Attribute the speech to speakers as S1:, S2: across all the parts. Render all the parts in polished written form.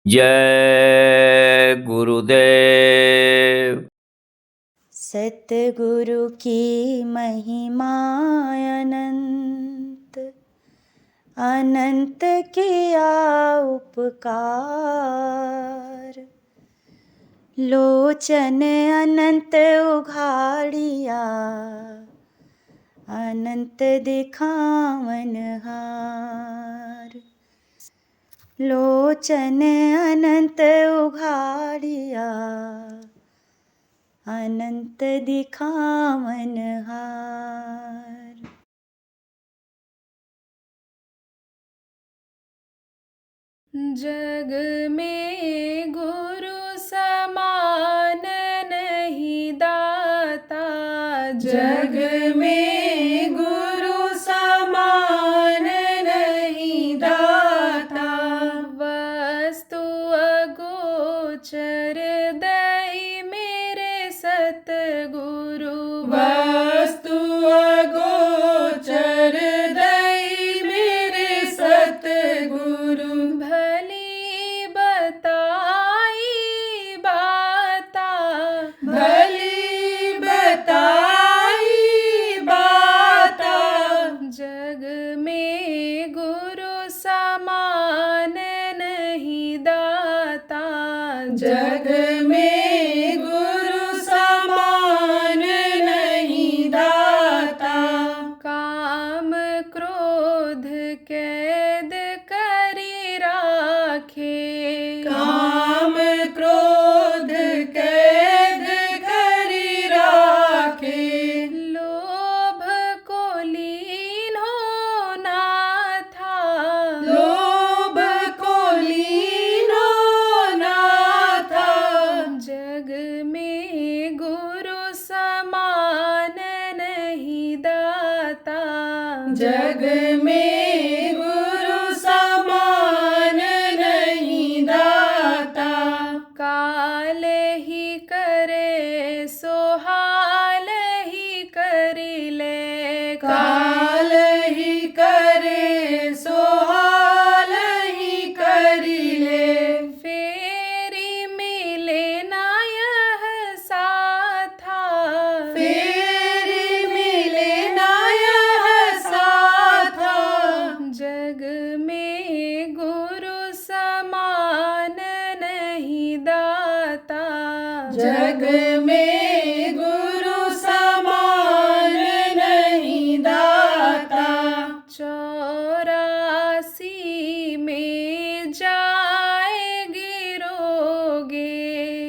S1: जय गुरुदेव।
S2: सतगुरु की महिमा अनंत, अनंत किया उपकार। लोचन अनंत उघाड़िया, अनंत दिखावन हार। लोचन अनंत उघाड़िया, अनंत दिखावन हार।
S3: जग में गुरु समान नहीं दाता, जग में गुरु समान नहीं दाता। वस्तु अगोचर दई मेरे सतगुरु, वस्तु अगोचर दई मेरे सतगुरु। भली बताई बाता, भली बताई बाता। जग में गुरु समान नहीं दाता, जग में गुरु समान नहीं दाता। काम क्रोध कैद करी राखे, काम क्रोध कैद करी राखे। लोभ को लीन होना था, लोभ को लीन होना था। जग में गुरु समान नहीं दाता, जग में गुरु समान नहीं दाता। काल ही करे सो हाल ही करी ले, काल ही करे सो हाल ही करी ले। फेरी मिले ना यह साथा, फेरी मिले ना यह साथा। जग में गुरु समान नहीं दाता, जग में गुरु समान नहीं दाता। 84 में जाए गिरोगे,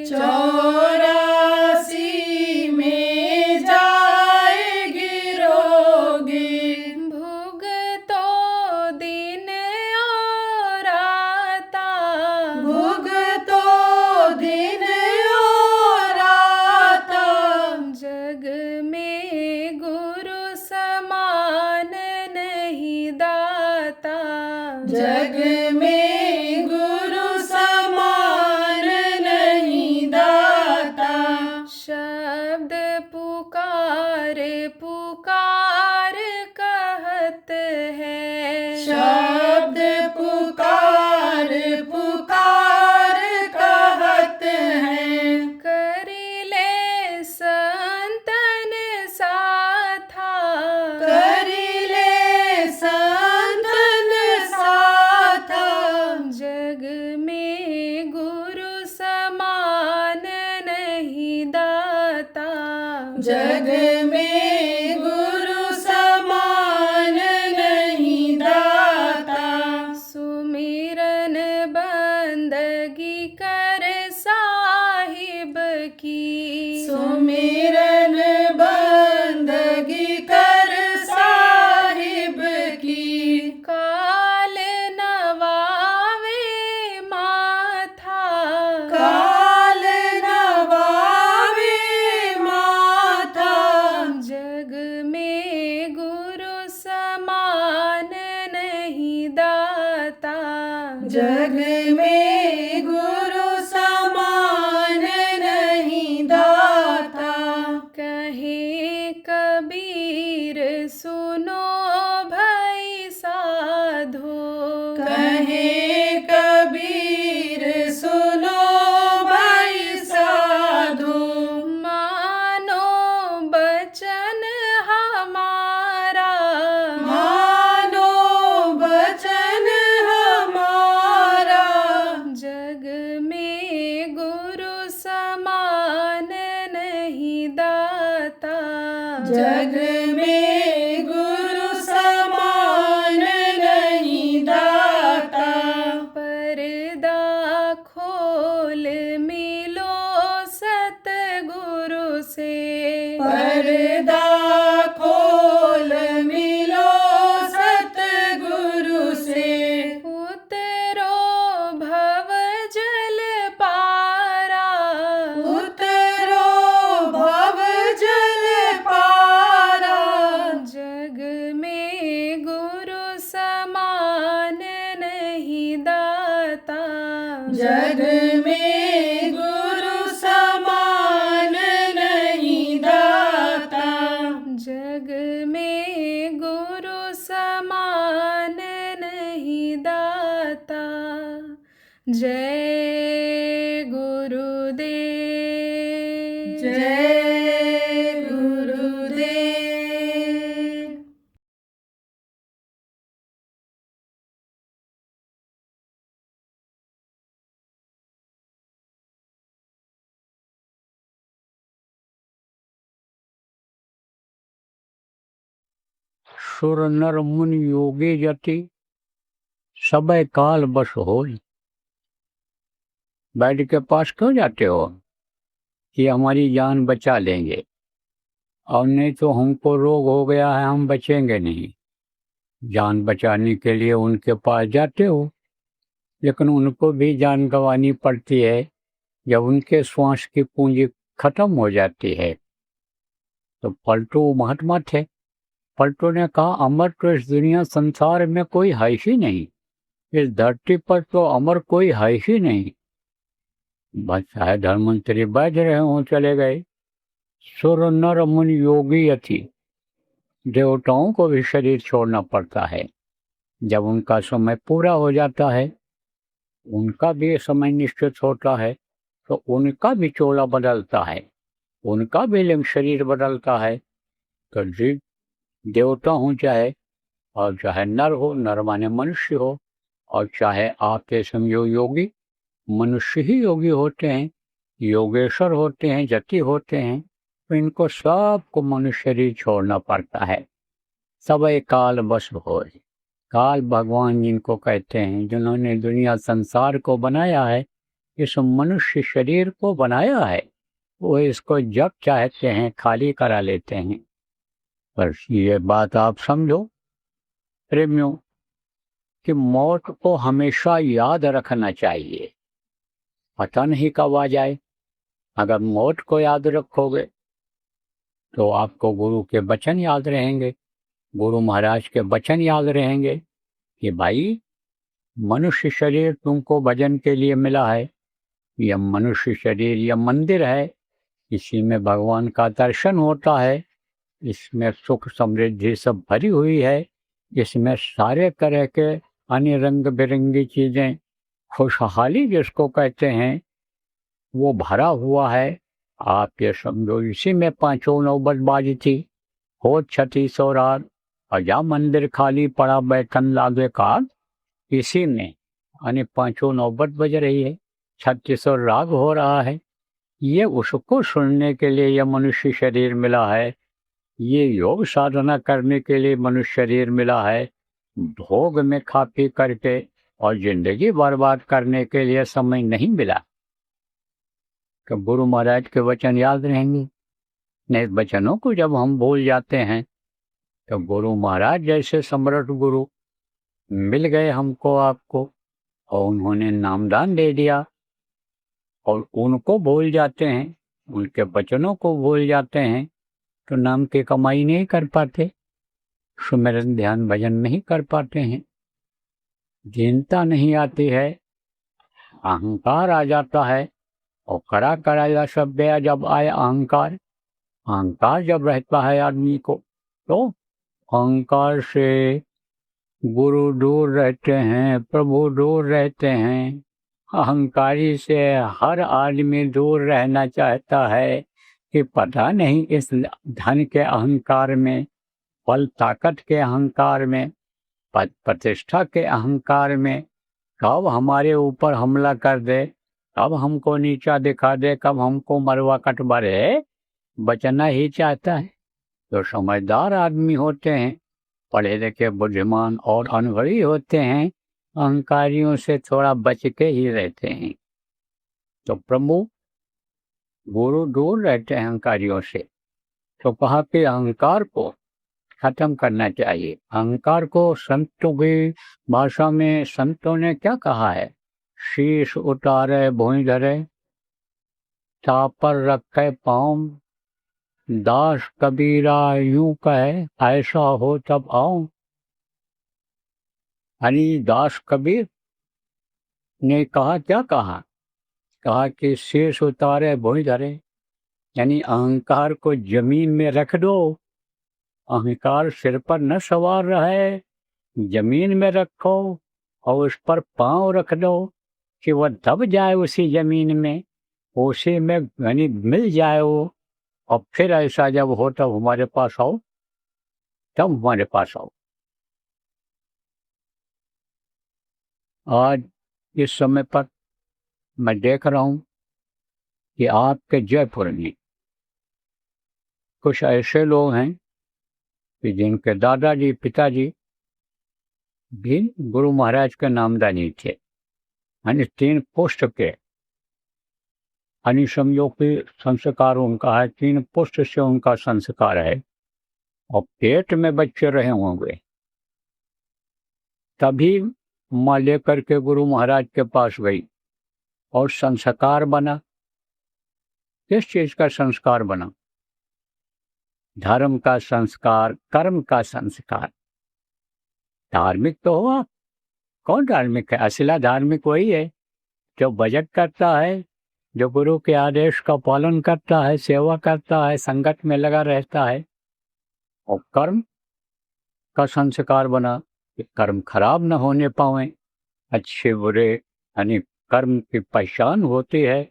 S3: 84 में जाए गिरोगे। भुगतो दिन और आता, भुगतो दिन और आता। जग में गुरु समान नहीं दाता, जग में गुरु समान नहीं दाता। शब्द पुकार पुकार कहत है, शब्द पुकार पुकार कहत है। करी ले संतन साथा, करी ले संतन साथा। जग में गुरु समान नहीं दाता, जग में गुरु समान नहीं दाता। सुमिरन बंदगी कर साहिब की, सुमिरन बंदगी कर साहिब की। काल नवावे माथा, काल नवावे माथा। जग में गुरु समान नहीं दाता, जग में गुरु समान नहीं दाता। कहे कबीर सुनो भई साधो, कहे कबीर जग में गुरु समान नहीं दाता, जग में गुरु समान नहीं दाता। जय गुरुदेव, जय गुरुदेव।
S1: सुर नर मुनि योगी जति सबे काल बस होई। वैद्य के पास क्यों जाते हो कि हमारी जान बचा लेंगे, और नहीं तो हमको रोग हो गया है, हम बचेंगे नहीं। जान बचाने के लिए उनके पास जाते हो, लेकिन उनको भी जान गंवानी पड़ती है। जब उनके श्वास की पूंजी खत्म हो जाती है तो पलटू महात्मा थे। पलटू ने कहा, अमर तो इस दुनिया संसार में कोई है ही नहीं, इस धरती पर तो अमर कोई है ही नहीं। बस चाहे धर्मंतरी बज रहे हों, चले गए। सुर नर मुनि योगी अति, देवताओं को भी शरीर छोड़ना पड़ता है। जब उनका समय पूरा हो जाता है, उनका भी समय निश्चित होता है, तो उनका भी चोला बदलता है, उनका भी लिंग शरीर बदलता है। तो जी देवता हो चाहे, और चाहे नर हो, नर माने मनुष्य हो, और चाहे आपके समझो योगी, मनुष्य ही योगी होते हैं, योगेश्वर होते हैं, जति होते हैं। तो इनको सबको मनुष्य शरीर छोड़ना पड़ता है। सबे काल बस होय। काल भगवान जिनको कहते हैं, जिन्होंने दुनिया संसार को बनाया है, इस मनुष्य शरीर को बनाया है, वो इसको जब चाहते हैं खाली करा लेते हैं। पर ये बात आप समझो प्रेमियों कि मौत को हमेशा याद रखना चाहिए। पता नहीं कब आ जाए। अगर मौत को याद रखोगे तो आपको गुरु के वचन याद रहेंगे, गुरु महाराज के वचन याद रहेंगे कि भाई मनुष्य शरीर तुमको भजन के लिए मिला है। यह मनुष्य शरीर यह मंदिर है, इसी में भगवान का दर्शन होता है, इसमें सुख समृद्धि सब भरी हुई है, इसमें सारे तरह के अन्य रंग बिरंगी चीज़ें, खुशहाली जिसको कहते हैं, वो भरा हुआ है। आप ये समझो इसी में पांचों नौबत बाजी थी, हो छठी सौरार अजा मंदिर खाली पड़ा बैठन लागे कार, इसी में यानी पांचों नौबत बज रही है, 3600 राग हो रहा है। ये उसको सुनने के लिए यह मनुष्य शरीर मिला है, ये योग साधना करने के लिए मनुष्य शरीर मिला है। भोग में खा पी करके और जिंदगी बर्बाद करने के लिए समय नहीं मिला। तो गुरु महाराज के वचन याद रहेंगे। नहीं, वचनों को जब हम भूल जाते हैं तो गुरु महाराज जैसे समर्थ गुरु मिल गए हमको आपको, और उन्होंने नामदान दे दिया, और उनको भूल जाते हैं, उनके वचनों को भूल जाते हैं, तो नाम की कमाई नहीं कर पाते, सुमिरन ध्यान भजन नहीं कर पाते हैं, दीनता नहीं आती है, अहंकार आ जाता है। और करा कराया सब गया जब आए अहंकार। अहंकार जब रहता है आदमी को, तो अहंकार से गुरु दूर रहते हैं, प्रभु दूर रहते हैं। अहंकारी से हर आदमी दूर रहना चाहता है कि पता नहीं इस धन के अहंकार में, बल ताकत के अहंकार में, पद प्रतिष्ठा के अहंकार में कब हमारे ऊपर हमला कर दे, कब हमको नीचा दिखा दे, कब हमको मरवा कटवा दे, बचना ही चाहता है। जो समझदार आदमी होते हैं, पढ़े लिखे बुद्धिमान और अनुभवी होते हैं, अहंकारियों से थोड़ा बच के ही रहते हैं। तो प्रभु गुरु दूर रहते हैं अहंकारियों से। तो कहा कि अहंकार को खत्म करना चाहिए। अहंकार को संतों की भाषा में संतों ने क्या कहा है? शीश उतारे भूमि धरे, चापर रखे पाँव, दास कबीरा यूं कहे, ऐसा हो तब आऊं। यानी दास कबीर ने कहा, क्या कहा कहा कि शीश उतारे भुज धरे, यानी अहंकार को जमीन में रख दो। अहंकार सिर पर न सवार रहे, जमीन में रखो और उस पर पांव रख दो कि वह दब जाए उसी जमीन में, उसी में यानी मिल जाए वो। और फिर ऐसा जब हो तब हमारे पास आओ, तब हमारे पास आओ। आज इस समय पर मैं देख रहा हूं कि आपके जयपुर में कुछ ऐसे लोग हैं कि जिनके दादाजी पिताजी भी गुरु महाराज के नामदानी थे, यानी 3 पुष्ट के, यानी समझो कि संस्कार उनका है, 3 पुष्ट से उनका संस्कार है और पेट में बच्चे रहे होंगे, तभी माँ लेकर के गुरु महाराज के पास गई और संस्कार बना। किस चीज का संस्कार बना? धर्म का संस्कार, कर्म का संस्कार। धार्मिक तो हो आप, कौन धार्मिक है? असला धार्मिक वही है जो भजन करता है, जो गुरु के आदेश का पालन करता है, सेवा करता है, संगत में लगा रहता है। और कर्म का संस्कार बना कि कर्म खराब न होने पाए, अच्छे बुरे, यानी कर्म की पहचान होती है।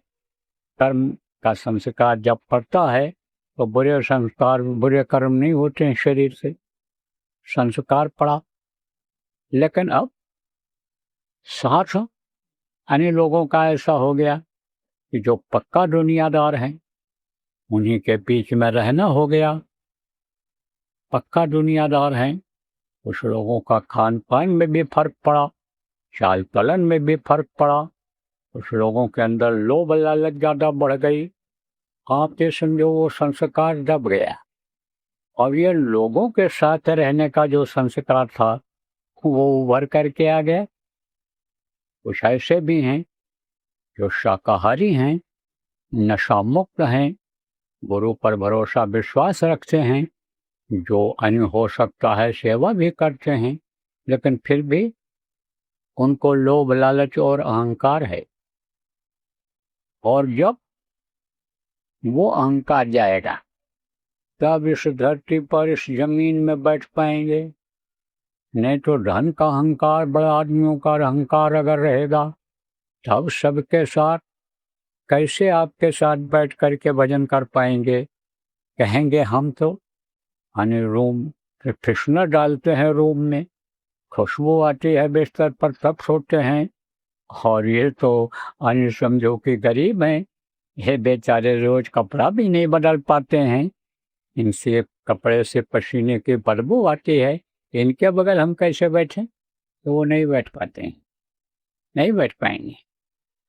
S1: कर्म का संस्कार जब पड़ता है तो बुरे संस्कार, बुरे कर्म नहीं होते हैं शरीर से, संस्कार पड़ा। लेकिन अब साथ अन्य लोगों का ऐसा हो गया कि जो पक्का दुनियादार हैं उन्हीं के बीच में रहना हो गया। पक्का दुनियादार हैं, कुछ लोगों का खान पान में भी फर्क पड़ा, चाल चलन में भी फर्क पड़ा, कुछ लोगों के अंदर लोभ लालच ज़्यादा बढ़ गई। आप ये समझो वो संस्कार दब गया। और ये लोगों के साथ रहने का जो संस्कार था वो उभर करके आ गया। कुछ ऐसे भी हैं जो शाकाहारी हैं, नशा मुक्त हैं, गुरु पर भरोसा विश्वास रखते हैं, जो अन्य हो सकता है सेवा भी करते हैं, लेकिन फिर भी उनको लोभ लालच और अहंकार है। और जब वो अहंकार जाएगा तब इस धरती पर, इस जमीन में बैठ पाएंगे। नहीं तो धन का अहंकार, बड़े आदमियों का अहंकार अगर रहेगा तब सबके साथ कैसे आपके साथ बैठ करके भजन कर पाएंगे? कहेंगे हम तो यानी रूम फ्रेशनर डालते हैं, रूम में खुशबू आती है बिस्तर पर तब सोते हैं। और ये तो अन्य समझो कि गरीब हैं, ये बेचारे रोज कपड़ा भी नहीं बदल पाते हैं, इनसे कपड़े से पसीने की बदबू आती है, इनके बगल हम कैसे बैठें? तो वो नहीं बैठ पाते हैं, नहीं बैठ पाएंगे।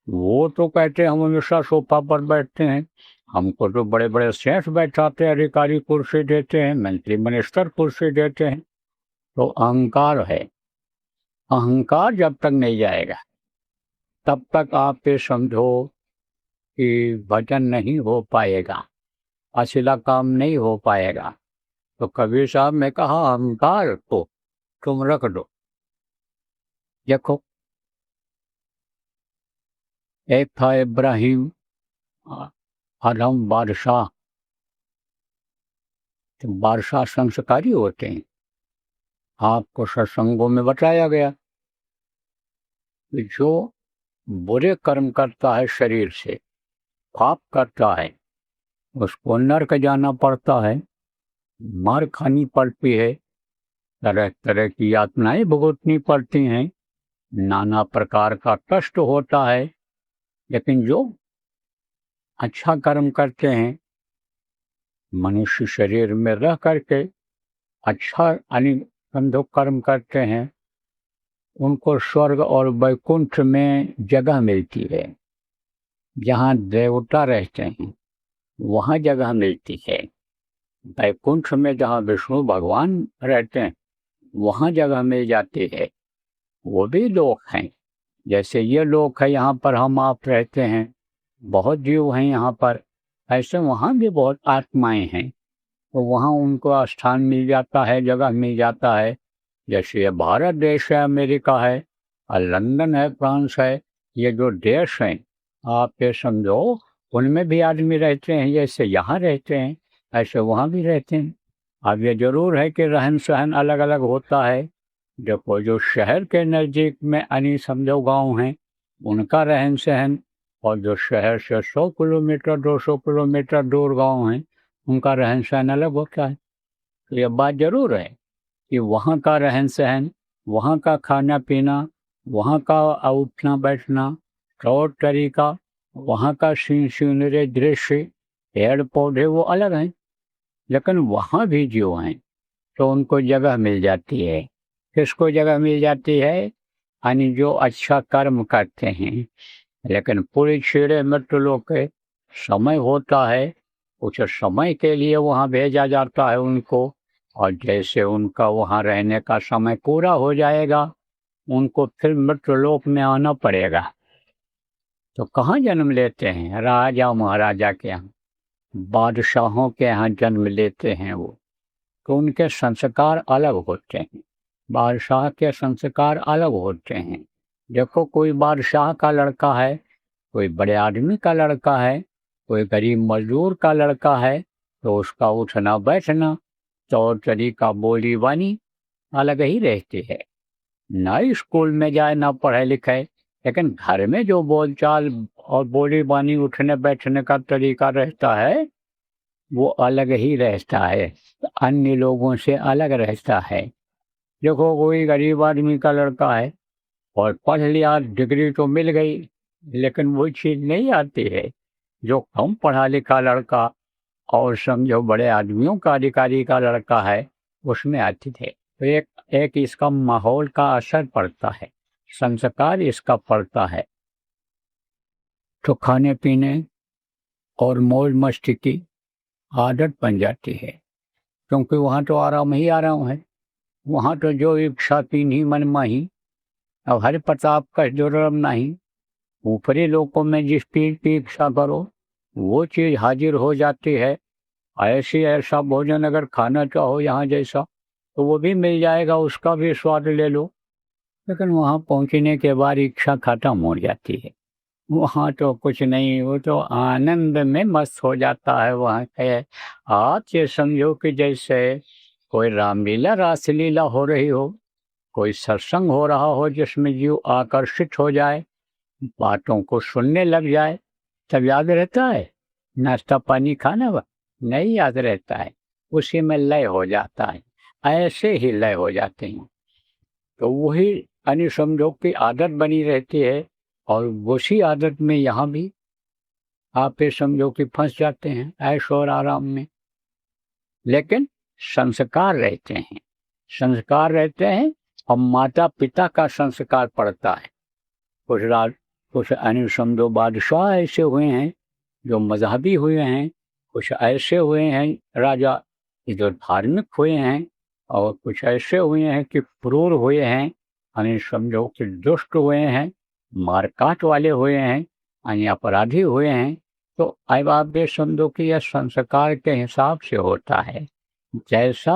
S1: वो तो कहते हैं हम हमेशा सोफा पर बैठते हैं, हमको तो बड़े बड़े सेठ बैठाते हैं, अधिकारी कुर्सी देते हैं, मंत्री मिनिस्टर कुर्सी देते हैं। तो अहंकार है। अहंकार जब तक नहीं जाएगा तब तक आप ये समझो कि भजन नहीं हो पाएगा, असला काम नहीं हो पाएगा। तो कबीर साहब ने कहा अहंकार को तुम रख दो। देखो, एक था इब्राहिम आदम बादशाह। तो बादशाह संस्कारी होते हैं। आपको सत्संगों में बताया गया कि जो बुरे कर्म करता है, शरीर से पाप करता है, उसको नरक जाना पड़ता है, मार खानी पड़ती है, तरह तरह की यातनाएं भुगतनी पड़ती हैं, नाना प्रकार का कष्ट होता है। लेकिन जो अच्छा कर्म करते हैं, मनुष्य शरीर में रह करके अच्छा अनुसंध कर्म करते हैं, उनको स्वर्ग और वैकुंठ में जगह मिलती है। जहाँ देवता रहते हैं वहाँ जगह मिलती है। वैकुंठ में जहाँ विष्णु भगवान रहते हैं वहाँ जगह मिल जाती है। वो भी लोक हैं, जैसे ये लोक है यहाँ पर हम आप रहते हैं, बहुत जीव हैं यहाँ पर, ऐसे वहाँ भी बहुत आत्माएं हैं। तो वहाँ उनको स्थान मिल जाता है, जगह मिल जाता है। जैसे ये भारत देश है, अमेरिका है और लंदन है, फ्रांस है, ये जो देश हैं आप ये समझो उनमें भी आदमी रहते हैं, जैसे यहाँ रहते हैं ऐसे वहाँ भी रहते हैं। अब ये जरूर है कि रहन सहन अलग अलग होता है। देखो जो शहर के नज़दीक में यानी समझो गांव हैं, उनका रहन सहन, और जो शहर से 100 किलोमीटर 200 किलोमीटर दूर गांव हैं, उनका रहन सहन अलग होता है। तो ये बात जरूर है कि वहाँ का रहन सहन, वहाँ का खाना पीना, वहाँ का उठना बैठना, तौर तरीका, वहाँ का सीनरी दृश्य, पेड़ पौधे वो अलग हैं। लेकिन वहाँ भी जो हैं तो उनको जगह मिल जाती है। किसको जगह मिल जाती है? यानी जो अच्छा कर्म करते हैं। लेकिन पूरी छेड़े मृत्यु के समय होता है, कुछ समय के लिए वहाँ भेजा जाता है उनको, और जैसे उनका वहाँ रहने का समय पूरा हो जाएगा, उनको फिर मृत्युलोक में आना पड़ेगा। तो कहाँ जन्म लेते हैं? राजा महाराजा के यहाँ, बादशाहों के यहाँ जन्म लेते हैं वो। तो उनके संस्कार अलग होते हैं, बादशाह के संस्कार अलग होते हैं। देखो कोई बादशाह का लड़का है, कोई बड़े आदमी का लड़का है, कोई गरीब मजदूर का लड़का है, तो उसका उठना बैठना, तौर तरीका, बोली बानी अलग ही रहती है। ना स्कूल में जाए ना पढ़े लिखे, लेकिन घर में जो बोलचाल और बोली बानी, उठने बैठने का तरीका रहता है वो अलग ही रहता है, अन्य लोगों से अलग रहता है। देखो कोई गरीब आदमी का लड़का है और पढ़ लिया, डिग्री तो मिल गई, लेकिन वो चीज़ नहीं आती है जो कम पढ़ा लिखा लड़का और समझो बड़े आदमियों का अधिकारी का लड़का है उसमें आती थे। तो एक इसका माहौल का असर पड़ता है, संस्कार इसका पड़ता है। तो खाने पीने और मौज मस्ती की आदत बन जाती है, क्योंकि वहाँ तो आराम ही आराम है। वहाँ तो जो इच्छा पीनी मन माही, अब हर प्रताप का दुर्लभ नहीं। ऊपरी लोकों में जिस चीज की इच्छा करो वो चीज हाजिर हो जाती है। ऐसा भोजन अगर खाना चाहो यहाँ जैसा, तो वो भी मिल जाएगा, उसका भी स्वाद ले लो। लेकिन वहाँ पहुँचने के बाद इच्छा खत्म हो जाती है। वहाँ तो कुछ नहीं, वो तो आनंद में मस्त हो जाता है। वहाँ के आप ये समझो कि जैसे कोई रामलीला रासलीला हो रही हो, कोई सत्संग हो रहा हो जिसमें जीव आकर्षित हो जाए, बातों को सुनने लग जाए, तब याद रहता है? नाश्ता पानी खाना वा नहीं याद रहता है, उसी में लय हो जाता है। ऐसे ही लय हो जाते हैं। तो वही यानी समझो की आदत बनी रहती है, और उसी आदत में यहाँ भी आप ये समझो कि फंस जाते हैं ऐश और आराम में। लेकिन संस्कार रहते हैं, संस्कार रहते हैं, और माता पिता का संस्कार पड़ता है। कुछ यानी समझो बादशाह ऐसे हुए हैं जो मजहबी हुए हैं, कुछ ऐसे हुए हैं राजा जो धार्मिक हुए हैं, और कुछ ऐसे हुए हैं कि क्रूर हुए हैं, यानी समझो कि दुष्ट हुए हैं, मारकाट वाले हुए हैं, यानी अपराधी हुए हैं। तो अब आप ये समझो कि यह संस्कार के हिसाब से होता है। जैसा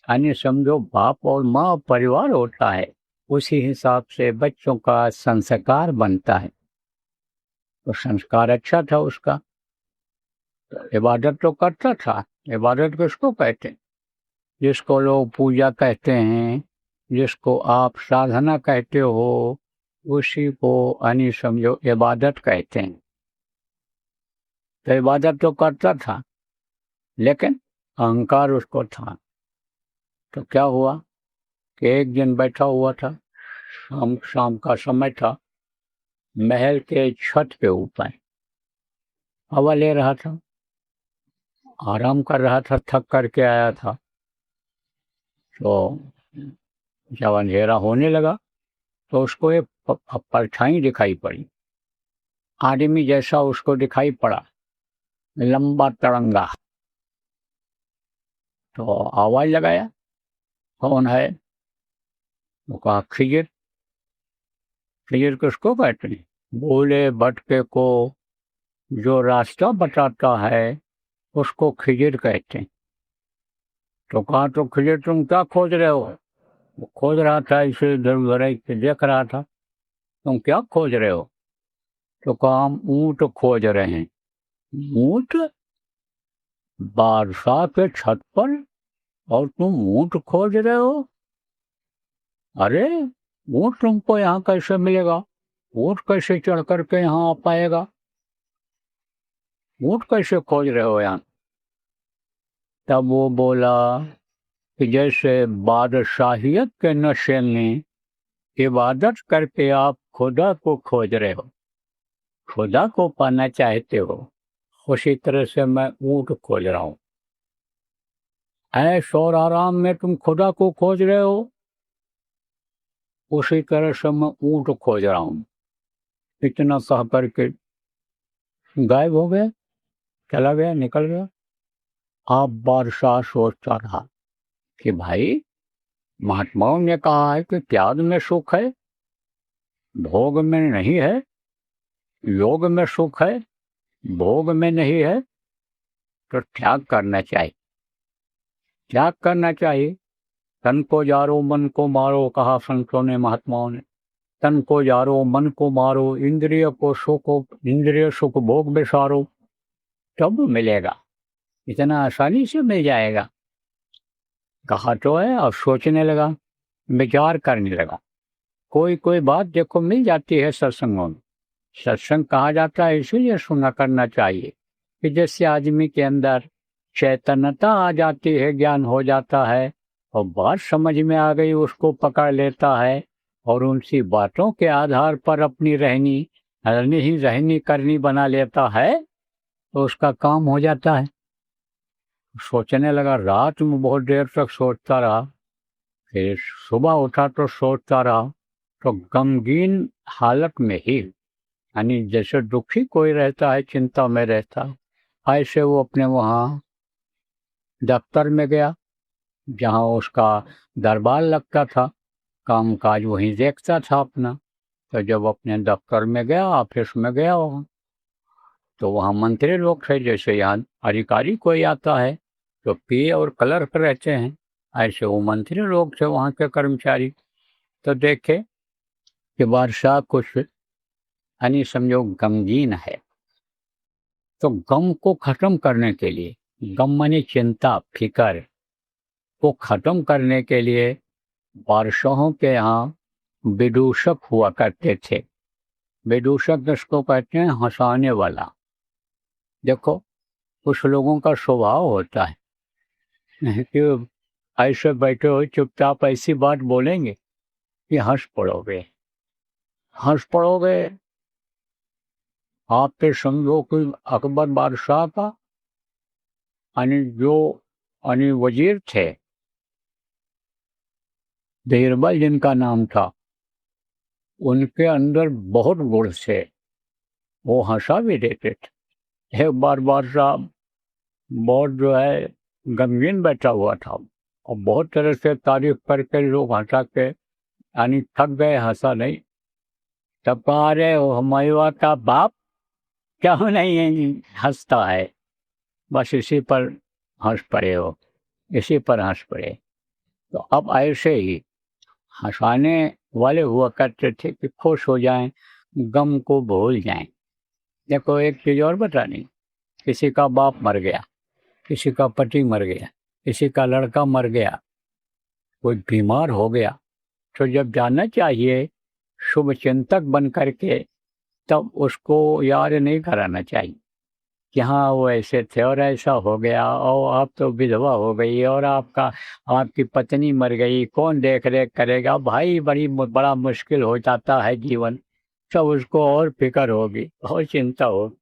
S1: यानी समझो बाप और माँ परिवार होता है, उसी हिसाब से बच्चों का संस्कार बनता है। तो संस्कार अच्छा था उसका, तो इबादत तो करता था। इबादत किसको कहते हैं? जिसको लोग पूजा कहते हैं, जिसको आप साधना कहते हो, उसी को यानी समझो इबादत कहते हैं। तो इबादत तो करता था, लेकिन अहंकार उसको था। तो क्या हुआ कि एक दिन बैठा हुआ था, शाम का समय था, महल के छत पे ऊपर हवा ले रहा था, आराम कर रहा था, थक करके आया था। तो जब अंधेरा होने लगा तो उसको एक परछाई दिखाई पड़ी, आदमी जैसा उसको दिखाई पड़ा, लंबा तरंगा। तो आवाज लगाया, कौन है? वो कहा खिजिर। खिजिर किसको कहते हैं? बोले भटके को जो रास्ता बताता है उसको खिजिर कहते हैं। तो कहा तो खिजिर तुम क्या खोज रहे हो? वो खोज रहा था, इसे इधर उधर देख रहा था। तुम क्या खोज रहे हो? तो कहा हम ऊँट खोज रहे हैं। ऊँट? बादशाह के छत पर, और तुम ऊँट खोज रहे हो? अरे ऊँट तुमको यहाँ कैसे मिलेगा? ऊँट कैसे चढ़ करके यहाँ आ पाएगा? ऊँट कैसे खोज रहे हो यहाँ? तब वो बोला कि जैसे बादशाहियत के नशे में इबादत करके आप खुदा को खोज रहे हो, खुदा को पाना चाहते हो, उसी तरह से मैं ऊँट खोज रहा हूँ। ऐश और आराम में तुम खुदा को खोज रहे हो, उसी तरह से मैं ऊँट खोज रहा हूँ। इतना कह करके गायब हो गया, चला गया, निकल गया। अब बादशाह सोचता रहा कि भाई, महात्माओं ने कहा है कि त्याग में सुख है, भोग में नहीं है, योग में सुख है, भोग में नहीं है, तो त्याग करना चाहिए, त्याग करना चाहिए। तन को जारो मन को मारो, कहा संतों ने, महात्माओं ने। तन को जारो मन को मारो, इंद्रिय को सुख, इंद्रिय सुख भोग बिसारो, तब मिलेगा, इतना आसानी से मिल जाएगा। कहा तो है। अब सोचने लगा, विचार करने लगा। कोई कोई बात देखो मिल जाती है सत्संगों में। सत्संग कहा जाता है इसीलिए सुना करना चाहिए कि जैसे आदमी के अंदर चैतन्यता आ जाती है, ज्ञान हो जाता है और बात समझ में आ गई, उसको पकड़ लेता है और उनसी बातों के आधार पर अपनी रहनी करनी बना लेता है, तो उसका काम हो जाता है। सोचने लगा, रात में बहुत देर तक सोचता रहा, फिर सुबह उठा तो सोचता रहा, तो गमगीन हालत में ही, यानी जैसे दुखी कोई रहता है, चिंता में रहता है, ऐसे वो अपने वहाँ दफ्तर में गया, जहाँ उसका दरबार लगता था, काम काज वहीं देखता था अपना। तो जब अपने दफ्तर में गया, ऑफिस में गया वहाँ, तो वहाँ मंत्री लोग थे, जैसे यहाँ अधिकारी कोई आता है तो पी और क्लर्क रहते हैं, ऐसे वो मंत्री लोग थे वहाँ के कर्मचारी। तो देखे कि बादशाह कुछ यानी समझो गमगीन है, तो गम को खत्म करने के लिए, गम माने चिंता फिकर को खत्म करने के लिए बादशाहों के यहाँ विदूषक हुआ करते थे। विदूषक जिसको कहते हैं हंसाने वाला। देखो कुछ लोगों का स्वभाव होता है कि ऐसे बैठे हो चुपचाप ऐसी बात बोलेंगे कि हंस पड़ोगे। आप पे समझो कि अकबर बादशाह का यानी वजीर थे, बीरबल जिनका नाम था, उनके अंदर बहुत गुण थे, वो हंसा भी देते थे। एक बार बादशाह बहुत जो है गमगीन बैठा हुआ था और बहुत तरह से तारीफ करके लोग हंसा के यानी थक गए, हंसा नहीं। तब कहा, अरे हुमायूं का बाप क्यों नहीं हंसता है? बस इसी पर हंस पड़े हो, इसी पर हंस पड़े। तो अब ऐसे ही हंसाने वाले हुआ करते थे कि खुश हो जाएं, गम को भूल जाएं। देखो एक चीज और बतानी, किसी का बाप मर गया, किसी का पति मर गया, किसी का लड़का मर गया, कोई बीमार हो गया, तो जब जाना चाहिए शुभ चिंतक बन करके, तब उसको याद नहीं कराना चाहिए कि हाँ वो ऐसे थे और ऐसा हो गया, और आप तो विधवा हो गई और आपकी पत्नी मर गई, कौन देख रेख करेगा? भाई बड़ा मुश्किल हो जाता है जीवन। सब उसको और फिक्र होगी और चिंता होगी,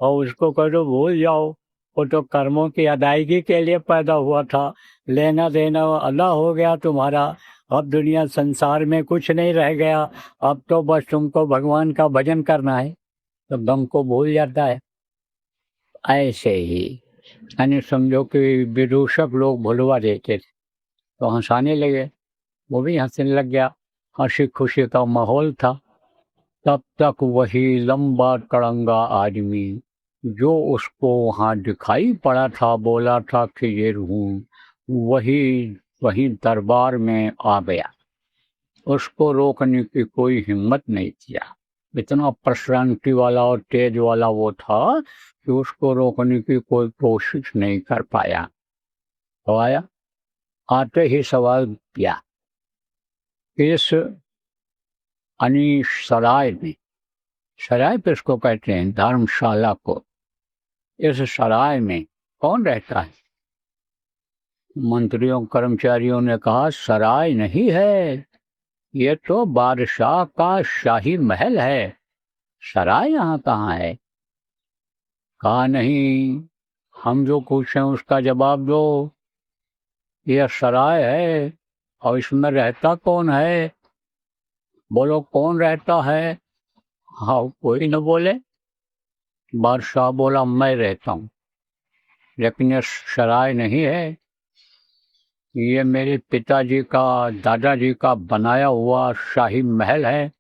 S1: और उसको कहो भूल जाओ, वो तो कर्मों की अदायगी के लिए पैदा हुआ था, लेना देना अल्लाह हो गया तुम्हारा, अब दुनिया संसार में कुछ नहीं रह गया, अब तो बस तुमको भगवान का भजन करना है, तो गम को भूल जाता है। ऐसे ही यानी समझो कि विदूषक लोग भुलवा देते थे, तो हंसाने लगे, वो भी हंसने लग गया, हंसी खुशी का माहौल था। तब तक वही लंबा टड़ंगा आदमी जो उसको वहाँ दिखाई पड़ा था, बोला था कि ये हूँ, वही दरबार में आ गया। उसको रोकने की कोई हिम्मत नहीं किया, इतना पर्सनालिटी वाला और तेज वाला वो था कि उसको रोकने की कोई कोशिश नहीं कर पाया। तो आया, आते ही सवाल किया, इस सराय में, सराय पे इसको कहते हैं धर्मशाला को, इस सराय में कौन रहता है? मंत्रियों कर्मचारियों ने कहा सराय नहीं है, ये तो बादशाह का शाही महल है, सराय यहाँ कहाँ है? कहा नहीं, हम जो पूछें उसका जवाब दो, यह सराय है और इसमें रहता कौन है? बोलो कौन रहता है? हाँ, कोई न बोले। बादशाह बोला मैं रहता हूँ, लेकिन यह सराय नहीं है, ये मेरे पिताजी का, दादाजी का बनाया हुआ शाही महल है।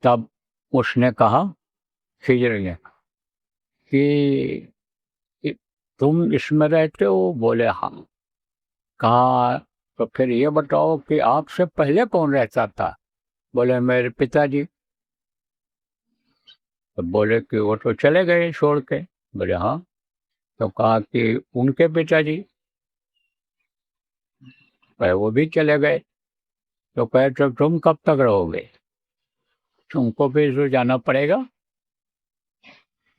S1: तब उसने कहा, खिजर ने, कि तुम इसमें रहते हो? बोले हाँ। कहा तो फिर ये बताओ कि आपसे पहले कौन रहता था? बोले मेरे पिताजी। तो बोले कि वो तो चले गए छोड़ के। बोले हाँ। तो कहा कि उनके पिताजी? वो भी चले गए। तो कहे तो तुम कब तक रहोगे? तुमको भी तो जाना पड़ेगा।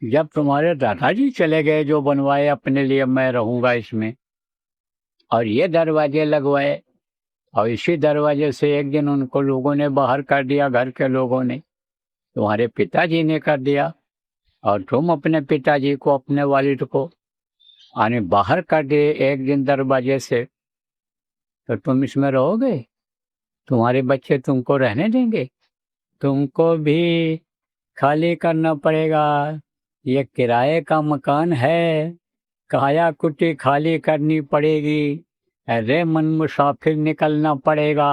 S1: जब तुम्हारे दादाजी चले गए जो बनवाए अपने लिए, मैं रहूंगा इसमें, और ये दरवाजे लगवाए, और इसी दरवाजे से एक दिन उनको लोगों ने बाहर कर दिया, घर के लोगों ने, तुम्हारे पिताजी ने कर दिया, और तुम अपने पिताजी को, अपने वालिद को आने बाहर कर दिए एक दिन दरवाजे से, तो तुम इसमें रहोगे? तुम्हारे बच्चे तुमको रहने देंगे? तुमको भी खाली करना पड़ेगा, ये किराए का मकान है, काया कुटी खाली करनी पड़ेगी। अरे मन मुसाफिर निकलना पड़ेगा।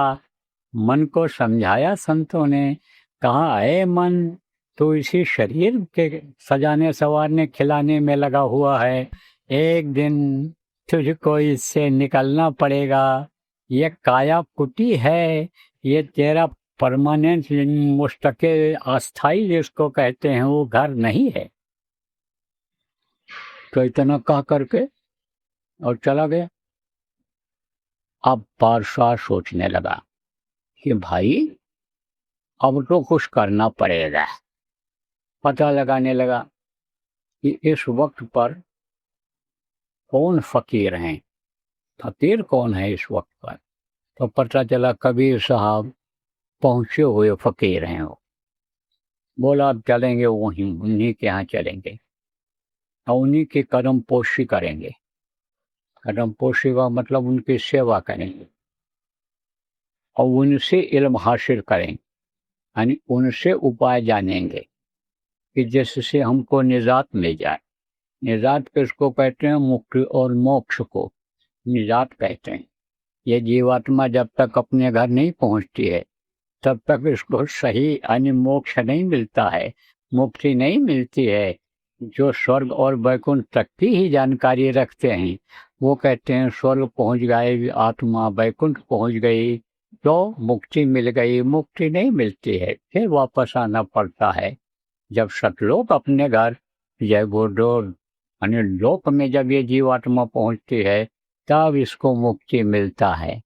S1: मन को समझाया संतों ने, कहा अरे मन, तो इसी शरीर के सजाने संवारने खिलाने में लगा हुआ है, एक दिन तुझको इससे निकलना पड़ेगा। ये काया कुटी है, ये तेरा परमानेंट मुस्तकिल अस्थाई जिसको कहते हैं वो घर नहीं है। तो इतना कह करके और चला गया। अब बादशाह सोचने लगा कि भाई अब तो कुछ करना पड़ेगा। पता लगाने लगा कि इस वक्त पर कौन फकीर हैं, फकीर कौन है इस वक्त पर। तो पता चला कबीर साहब पहुंचे हुए फकीर हैं। वो बोला अब चलेंगे वहीं, उन्हीं के यहाँ चलेंगे और उन्हीं की कदम पोशी करेंगे। कदम पोशी का मतलब उनकी सेवा करेंगे और उनसे इल्म हासिल करेंगे, यानी उनसे उपाय जानेंगे कि जिससे हमको निजात मिल जाए। निजात किसको कहते हैं? मुक्ति और मोक्ष को निजात कहते हैं। ये जीवात्मा जब तक अपने घर नहीं पहुंचती है तब तक इसको सही यानी मोक्ष नहीं मिलता है, मुक्ति नहीं मिलती है। जो स्वर्ग और वैकुंठ तक की ही जानकारी रखते हैं वो कहते हैं स्वर्ग पहुंच गए आत्मा, वैकुंठ पहुंच गई तो मुक्ति मिल गई। मुक्ति नहीं मिलती है, फिर वापस आना पड़ता है। जब सतलोक अपने घर जय गुरुदेव यानी लोक में जब ये जीवात्मा पहुंचती है तब इसको मुक्ति मिलता है।